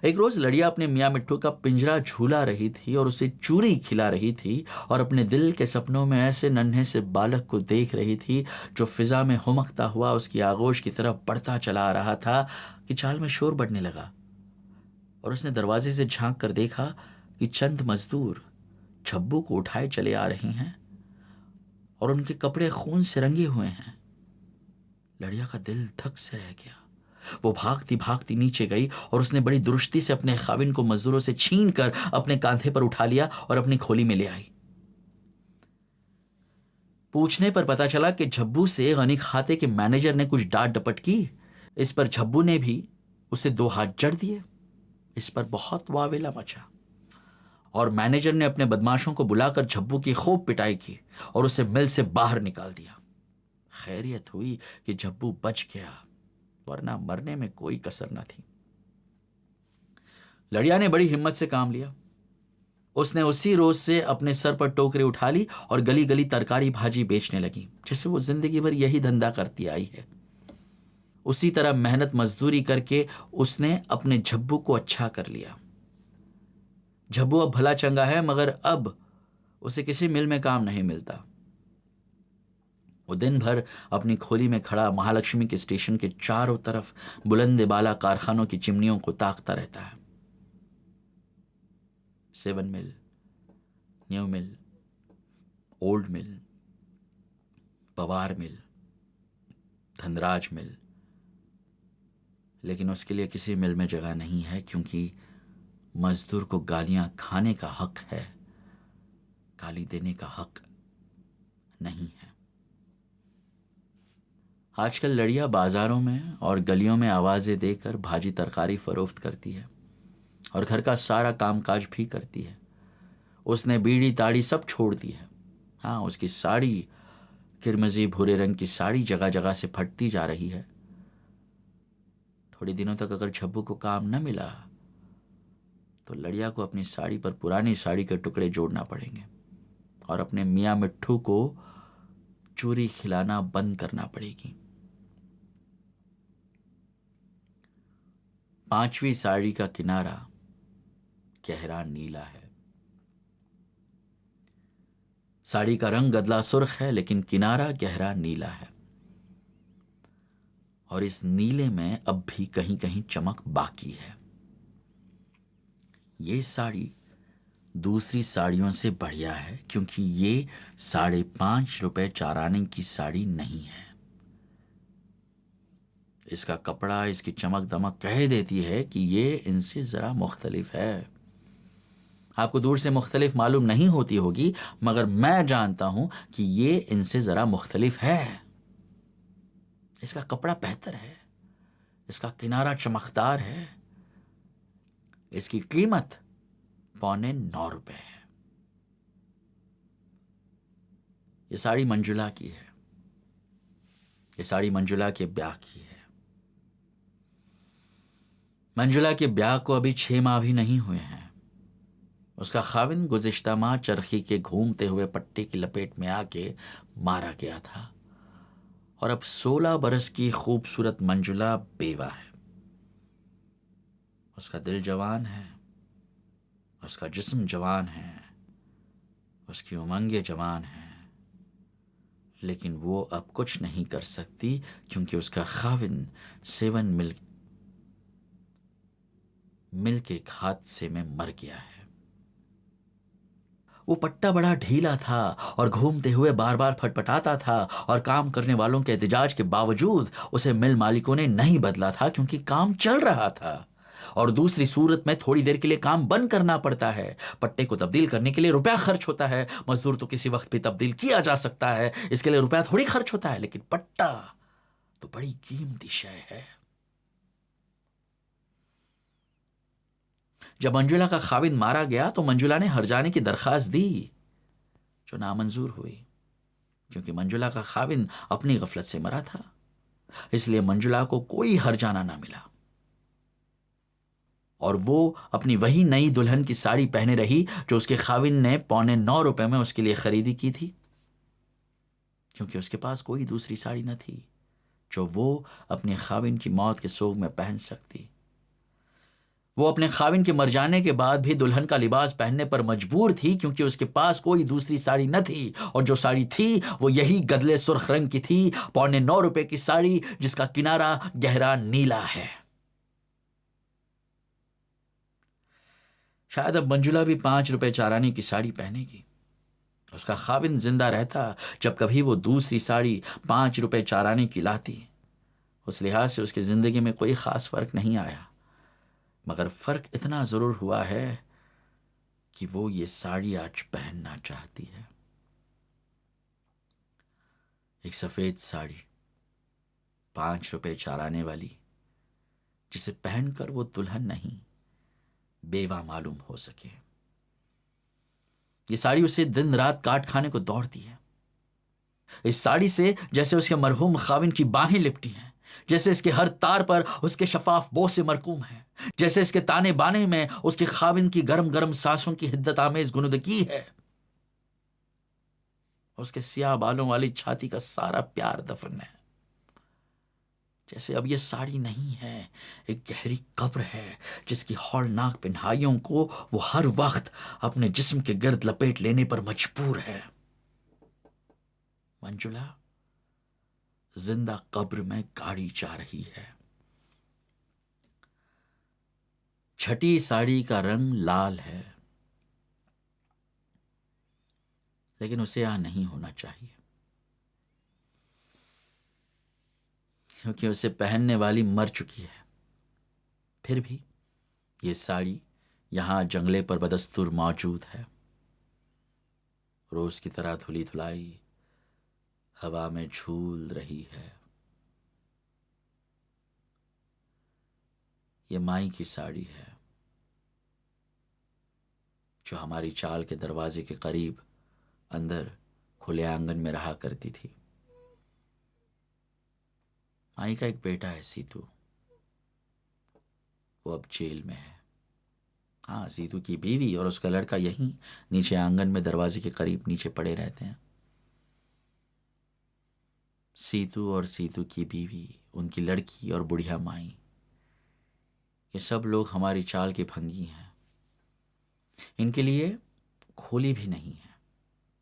एक रोज लड़िया अपने मियाँ मिट्ठू का पिंजरा झूला रही थी और उसे चूरी खिला रही थी और अपने दिल के सपनों में ऐसे नन्हे से बालक को देख रही थी जो फिजा में हुमकता हुआ उसकी आगोश की तरफ बढ़ता चला आ रहा था कि चाल में शोर बढ़ने लगा। और उसने दरवाजे से झांक कर देखा कि चंद मजदूर झब्बू को उठाए चले आ रहे हैं और उनके कपड़े खून से रंगे हुए हैं। लड़िया का दिल धक से रह गया। वो भागती भागती नीचे गई और उसने बड़ी दुरुस्ती से अपने खाविन को मजदूरों से छीन कर अपने कांधे पर उठा लिया और अपनी खोली में ले आई। पूछने पर पता चला कि झब्बू से गनी खाते के मैनेजर ने कुछ डांट डपट की। इस पर झब्बू ने भी उसे 2 हाथ जड़ दिए। इस पर बहुत वावेला मचा और मैनेजर ने अपने बदमाशों को बुलाकर झब्बू की खूब पिटाई की और उसे मिल से बाहर निकाल दिया। खैरियत हुई कि झब्बू बच गया, वरना मरने में कोई कसर न थी। लड़िया ने बड़ी हिम्मत से काम लिया। उसने उसी रोज से अपने सर पर टोकरी उठा ली और गली गली तरकारी भाजी बेचने लगी, जैसे वो जिंदगी भर यही धंधा करती आई है। उसी तरह मेहनत मजदूरी करके उसने अपने झब्बू को अच्छा कर लिया। झब्बू अब भला चंगा है, मगर अब उसे किसी मिल में काम नहीं मिलता। वो दिन भर अपनी खोली में खड़ा महालक्ष्मी के स्टेशन के चारों तरफ बुलंद बाला कारखानों की चिमनियों को ताकता रहता है। 7 मिल, न्यू मिल, ओल्ड मिल, पवार मिल, धनराज मिल, लेकिन उसके लिए किसी मिल में जगह नहीं है, क्योंकि मजदूर को गालियां खाने का हक है, गाली देने का हक नहीं है। आजकल लड़िया बाजारों में और गलियों में आवाजें देकर भाजी तरकारी फरोख्त करती है और घर का सारा कामकाज भी करती है। उसने बीड़ी ताड़ी सब छोड़ दी है। हाँ, उसकी साड़ी, किरमजी भूरे रंग की साड़ी जगह जगह से फटती जा रही है। थोड़े दिनों तक अगर झब्बू को काम न मिला तो लड़िया को अपनी साड़ी पर पुरानी साड़ी के टुकड़े जोड़ना पड़ेंगे और अपने मियाँ मिट्ठू को चूरी खिलाना बंद करना पड़ेगी। 5वीं साड़ी का किनारा गहरा नीला है। साड़ी का रंग गदला सुर्ख है, लेकिन किनारा गहरा नीला है और इस नीले में अब भी कहीं कहीं चमक बाकी है। ये साड़ी दूसरी साड़ियों से बढ़िया है, क्योंकि ये 5.5 रुपए 4 आने की साड़ी नहीं है। इसका कपड़ा, इसकी चमक दमक कह देती है कि ये इनसे जरा मुख्तलिफ है। आपको दूर से मुख्तलिफ मालूम नहीं होती होगी, मगर मैं जानता हूं कि ये इनसे जरा मुख्तलिफ है। इसका कपड़ा बेहतर है, इसका किनारा चमकदार है, इसकी कीमत ₹9.25 है। ये साड़ी मंजुला की है, ये साड़ी मंजुला के ब्याह की है। मंजुला के ब्याह को अभी 6 माह भी नहीं हुए हैं। उसका खाविंद गुज़िश्ता माह चरखी के घूमते हुए पट्टे की लपेट में आके मारा गया था और अब 16 बरस की खूबसूरत मंजुला बेवा है। उसका दिल जवान है, उसका जिस्म जवान है, उसकी उमंगें जवान हैं, लेकिन वो अब कुछ नहीं कर सकती क्योंकि उसका खाविंद 7 मिल के एक हादसे में मर गया है। वो पट्टा बड़ा ढीला था और घूमते हुए बार बार फटफटाता था और काम करने वालों के एहतजाज के बावजूद उसे मिल मालिकों ने नहीं बदला था क्योंकि काम चल रहा था। और दूसरी सूरत में थोड़ी देर के लिए काम बंद करना पड़ता है। पट्टे को तब्दील करने के लिए रुपया खर्च होता है। मजदूर तो किसी वक्त भी तब्दील किया जा सकता है, इसके लिए रुपया थोड़ी खर्च होता है, लेकिन पट्टा तो बड़ी कीमती शय है। जब मंजुला का खाविंद मारा गया तो मंजुला ने हर्जाने की दरखास्त दी, जो नामंजूर हुई क्योंकि मंजुला का खाविंद अपनी गफलत से मरा था। इसलिए मंजुला को कोई हर्जाना ना मिला और वो अपनी वही नई दुल्हन की साड़ी पहने रही जो उसके खाविंद ने ₹9.25 में उसके लिए खरीदी की थी, क्योंकि उसके पास कोई दूसरी साड़ी न थी जो वो अपने खाविंद की मौत के सोग में पहन सकती। वो अपने खाविंद के मर जाने के बाद भी दुल्हन का लिबास पहनने पर मजबूर थी क्योंकि उसके पास कोई दूसरी साड़ी न थी, और जो साड़ी थी वो यही गदले सुर्ख रंग की थी, ₹9.25 की साड़ी जिसका किनारा गहरा नीला है। शायद अब मंजुला भी ₹5 चाराने की साड़ी पहनेगी। उसका खाविंद जिंदा रहता जब कभी वो दूसरी साड़ी ₹5 चाराने की लाती। उस लिहाज से उसकी जिंदगी में कोई खास फर्क नहीं आया, मगर फर्क इतना जरूर हुआ है कि वो ये साड़ी आज पहनना चाहती है। एक सफेद साड़ी ₹5 चाराने वाली, जिसे पहनकर वो दुल्हन नहीं बेवा मालूम हो सके। ये साड़ी उसे दिन रात काट खाने को दौड़ती है। इस साड़ी से जैसे उसके मरहूम खाविंद की बाहें लिपटी हैं, जैसे इसके हर तार पर उसके शफाफ बोसे मरकूम हैं, जैसे इसके ताने बाने में उसके खाविंद की गरम गरम सांसों की हिद्दत आमेज गुनुदगी है। उसके सियाह बालों वाली छाती का सारा प्यार दफन है। जैसे अब यह साड़ी नहीं है, एक गहरी कब्र है जिसकी हौलनाक पिन्हाइयों को वो हर वक्त अपने जिस्म के गिर्द लपेट लेने पर मजबूर है। मंजुला जिंदा कब्र में गाड़ी जा रही है। छठी साड़ी का रंग लाल है, लेकिन उसे यहां नहीं होना चाहिए क्योंकि उसे पहनने वाली मर चुकी है। फिर भी ये साड़ी यहां जंगले पर बदस्तूर मौजूद है, रोज की तरह धुली धुलाई हवा में झूल रही है। ये माई की साड़ी है जो हमारी चाल के दरवाजे के करीब अंदर खुले आंगन में रहा करती थी। माई का एक बेटा है सीतू, वो अब जेल में है। हाँ, सीतू की बीवी और उसका लड़का यहीं नीचे आंगन में दरवाजे के करीब नीचे पड़े रहते हैं। सीतू और सीतू की बीवी, उनकी लड़की और बुढ़िया माई, ये सब लोग हमारी चाल के भंगी हैं। इनके लिए खोली भी नहीं है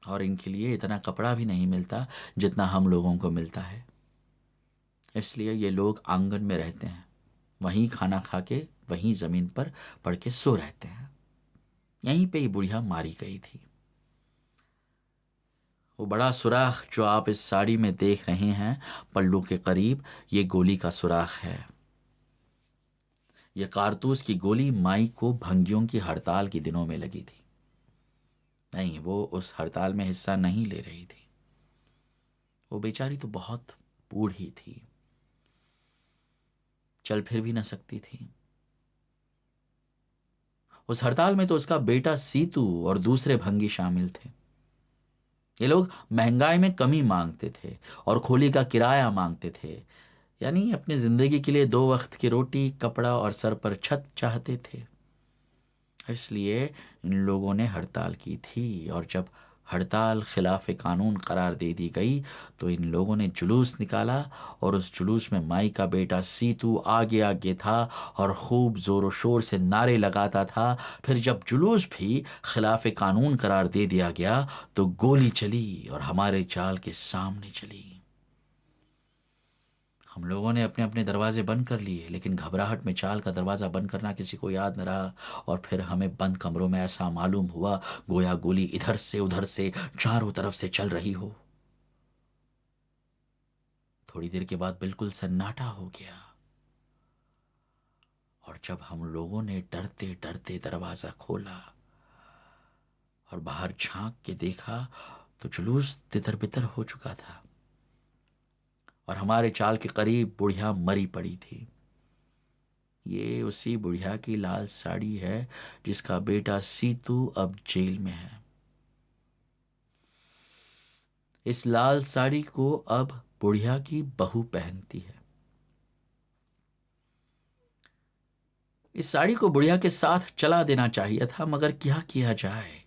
और इनके लिए इतना कपड़ा भी नहीं मिलता जितना हम लोगों को मिलता है। इसलिए ये लोग आंगन में रहते हैं, वहीं खाना खा के वहीं जमीन पर पड़ के सो रहते हैं। यहीं पे ही बुढ़िया मारी गई थी। वो बड़ा सुराख जो आप इस साड़ी में देख रहे हैं पल्लू के करीब, ये गोली का सुराख है। ये कारतूस की गोली माई को भंगियों की हड़ताल के दिनों में लगी थी। नहीं, वो उस हड़ताल में हिस्सा नहीं ले रही थी। वो बेचारी तो बहुत बूढ़ी थी। चल फिर भी न सकती थी। उस हड़ताल में तो उसका बेटा सीतू और दूसरे भंगी शामिल थे। ये लोग महंगाई में कमी मांगते थे और खोली का किराया मांगते थे, यानी अपनी जिंदगी के लिए 2 वक्त की रोटी, कपड़ा और सर पर छत चाहते थे। इसलिए इन लोगों ने हड़ताल की थी, और जब हड़ताल खिलाफ कानून करार दे दी गई तो इन लोगों ने जुलूस निकाला, और उस जुलूस में माई का बेटा सीतू आगे आगे था और खूब जोरों शोर से नारे लगाता था। फिर जब जुलूस भी खिलाफ कानून करार दे दिया गया तो गोली चली और हमारे चाल के सामने चली। हम लोगों ने अपने अपने दरवाजे बंद कर लिए, लेकिन घबराहट में चाल का दरवाज़ा बंद करना किसी को याद न रहा, और फिर हमें बंद कमरों में ऐसा मालूम हुआ गोया गोली इधर से उधर से चारों तरफ से चल रही हो। थोड़ी देर के बाद बिल्कुल सन्नाटा हो गया, और जब हम लोगों ने डरते डरते दरवाज़ा खोला और बाहर झांक के देखा तो जुलूस तितर बितर हो चुका था, और हमारे चाल के करीब बुढ़िया मरी पड़ी थी। ये उसी बुढ़िया की लाल साड़ी है जिसका बेटा सीतू अब जेल में है। इस लाल साड़ी को अब बुढ़िया की बहू पहनती है। इस साड़ी को बुढ़िया के साथ चला देना चाहिए था, मगर क्या किया जाए,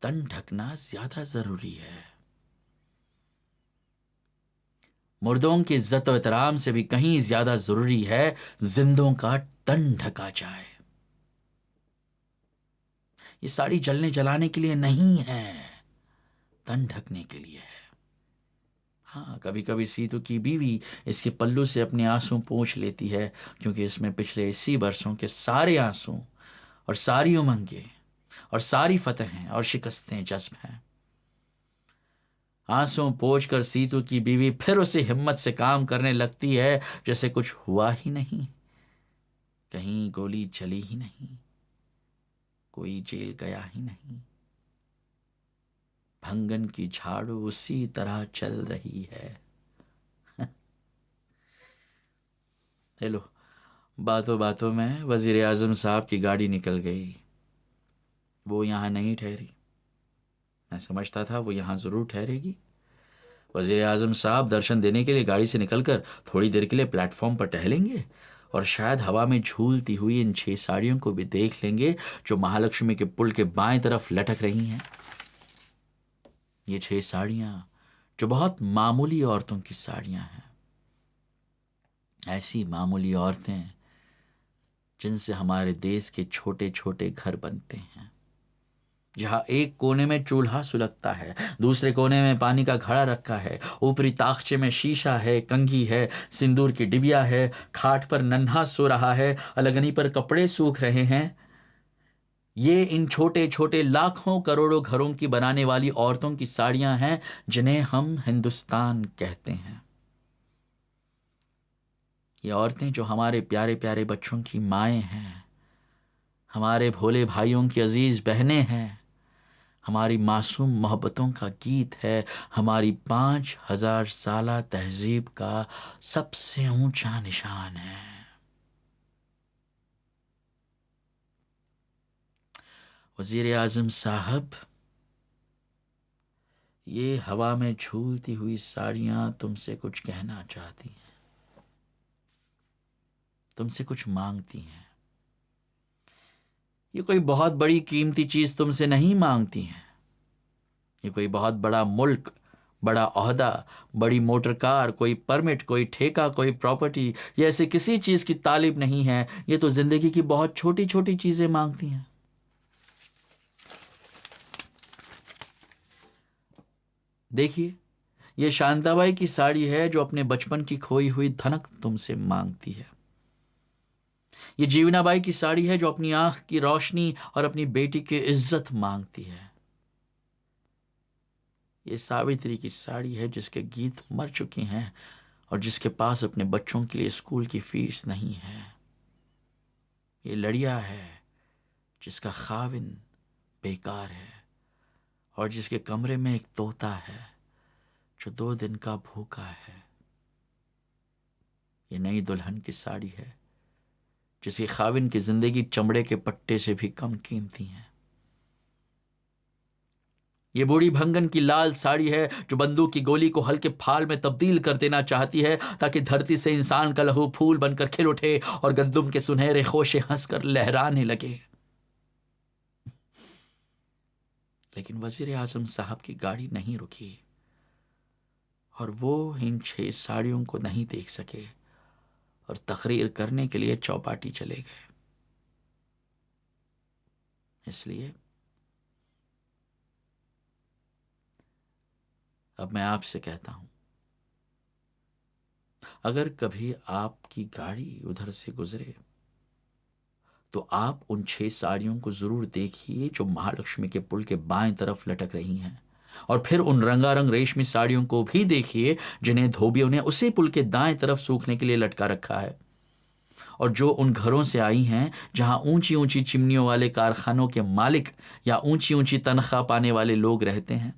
तन ढकना ज्यादा जरूरी है। मुर्दों की इज्जत और एहतराम से भी कहीं ज्यादा जरूरी है जिंदों का तन ढका जाए। ये साड़ी जलने जलाने के लिए नहीं है, तन ढकने के लिए है। हाँ, कभी कभी सीतू की बीवी इसके पल्लू से अपने आंसू पोंछ लेती है, क्योंकि इसमें पिछले इसी बरसों के सारे आंसू और सारी उमंगें और सारी फतहें और शिकस्तें जज्ब हैं। आंसू पोंछ कर सीतू की बीवी फिर उसी हिम्मत से काम करने लगती है जैसे कुछ हुआ ही नहीं, कहीं गोली चली ही नहीं, कोई जेल गया ही नहीं। भंगन की झाड़ू उसी तरह चल रही है। हेलो, बातों बातों में वजीर आजम साहब की गाड़ी निकल गई। वो यहाँ नहीं ठहरी। मैं समझता था वो यहाँ ज़रूर ठहरेगी। वजीर आजम साहब दर्शन देने के लिए गाड़ी से निकलकर थोड़ी देर के लिए प्लेटफॉर्म पर टहलेंगे, और शायद हवा में झूलती हुई इन 6 साड़ियों को भी देख लेंगे जो महालक्ष्मी के पुल के बाएं तरफ लटक रही हैं। ये 6 साड़ियाँ जो बहुत मामूली औरतों की साड़ियाँ हैं, ऐसी मामूली औरतें जिनसे हमारे देश के छोटे छोटे घर बनते हैं, जहां एक कोने में चूल्हा सुलगता है, दूसरे कोने में पानी का घड़ा रखा है, ऊपरी ताख्चे में शीशा है, कंघी है, सिंदूर की डिबिया है, खाट पर नन्हा सो रहा है, अलगनी पर कपड़े सूख रहे हैं। ये इन छोटे छोटे लाखों करोड़ों घरों की बनाने वाली औरतों की साड़ियां हैं जिन्हें हम हिंदुस्तान कहते हैं। ये औरतें जो हमारे प्यारे प्यारे बच्चों की माएँ हैं, हमारे भोले भाइयों की अजीज बहनें हैं, हमारी मासूम मोहब्बतों का गीत है, हमारी 5000 साला तहजीब का सबसे ऊंचा निशान है। वजीर आजम साहब, ये हवा में झूलती हुई साड़ियां तुमसे कुछ कहना चाहती हैं, तुमसे कुछ मांगती हैं। ये कोई बहुत बड़ी कीमती चीज तुमसे नहीं मांगती हैं। ये कोई बहुत बड़ा मुल्क, बड़ा ओहदा, बड़ी मोटर कार, कोई परमिट, कोई ठेका, कोई प्रॉपर्टी, ये ऐसे किसी चीज की तालिब नहीं है। ये तो जिंदगी की बहुत छोटी छोटी चीजें मांगती हैं। देखिए, ये शांताबाई की साड़ी है जो अपने बचपन की खोई हुई धनक तुमसे मांगती है। ये जीवनाबाई की साड़ी है जो अपनी आंख की रोशनी और अपनी बेटी की इज्जत मांगती है। ये सावित्री की साड़ी है जिसके गीत मर चुके हैं और जिसके पास अपने बच्चों के लिए स्कूल की फीस नहीं है। ये लड़िया है जिसका खाविन बेकार है और जिसके कमरे में एक तोता है जो 2 दिन का भूखा है। ये नई दुल्हन की साड़ी है जिसकी खाविन की जिंदगी चमड़े के पट्टे से भी कम कीमती है। ये बूढ़ी भंगन की लाल साड़ी है जो बंदूक की गोली को हल्के फाल में तब्दील कर देना चाहती है ताकि धरती से इंसान का लहू फूल बनकर खिल उठे और गंदुम के सुनहरे खोशे हंसकर लहराने लगे। लेकिन वजीर आजम साहब की गाड़ी नहीं रुकी और वो इन 6 साड़ियों को नहीं देख सके और तकरीर करने के लिए चौपाटी चले गए। इसलिए अब मैं आपसे कहता हूं, अगर कभी आपकी गाड़ी उधर से गुजरे तो आप उन 6 साड़ियों को जरूर देखिए जो महालक्ष्मी के पुल के बाएं तरफ लटक रही हैं, और फिर उन रंगारंग रेशमी साड़ियों को भी देखिए जिन्हें धोबियों ने उसी पुल के दाएं तरफ सूखने के लिए लटका रखा है, और जो उन घरों से आई हैं जहां ऊंची ऊंची चिमनियों वाले कारखानों के मालिक या ऊंची ऊंची तनख्वाह पाने वाले लोग रहते हैं।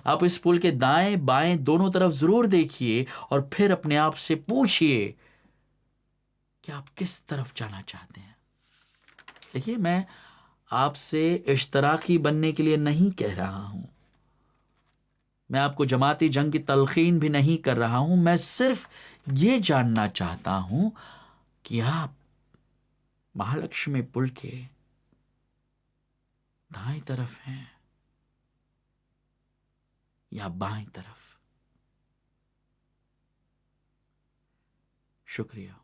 आप इस पुल के दाएं बाएं दोनों तरफ जरूर देखिए और फिर अपने आप से पूछिए कि आप किस तरफ जाना चाहते हैं। देखिए, मैं आपसे इश्तराकी बनने के लिए नहीं कह रहा हूं, मैं आपको जमाती जंग की तलखीन भी नहीं कर रहा हूं। मैं सिर्फ ये जानना चाहता हूं कि आप महालक्ष्मी पुल के दाएं तरफ हैं या बाएं तरफ। शुक्रिया।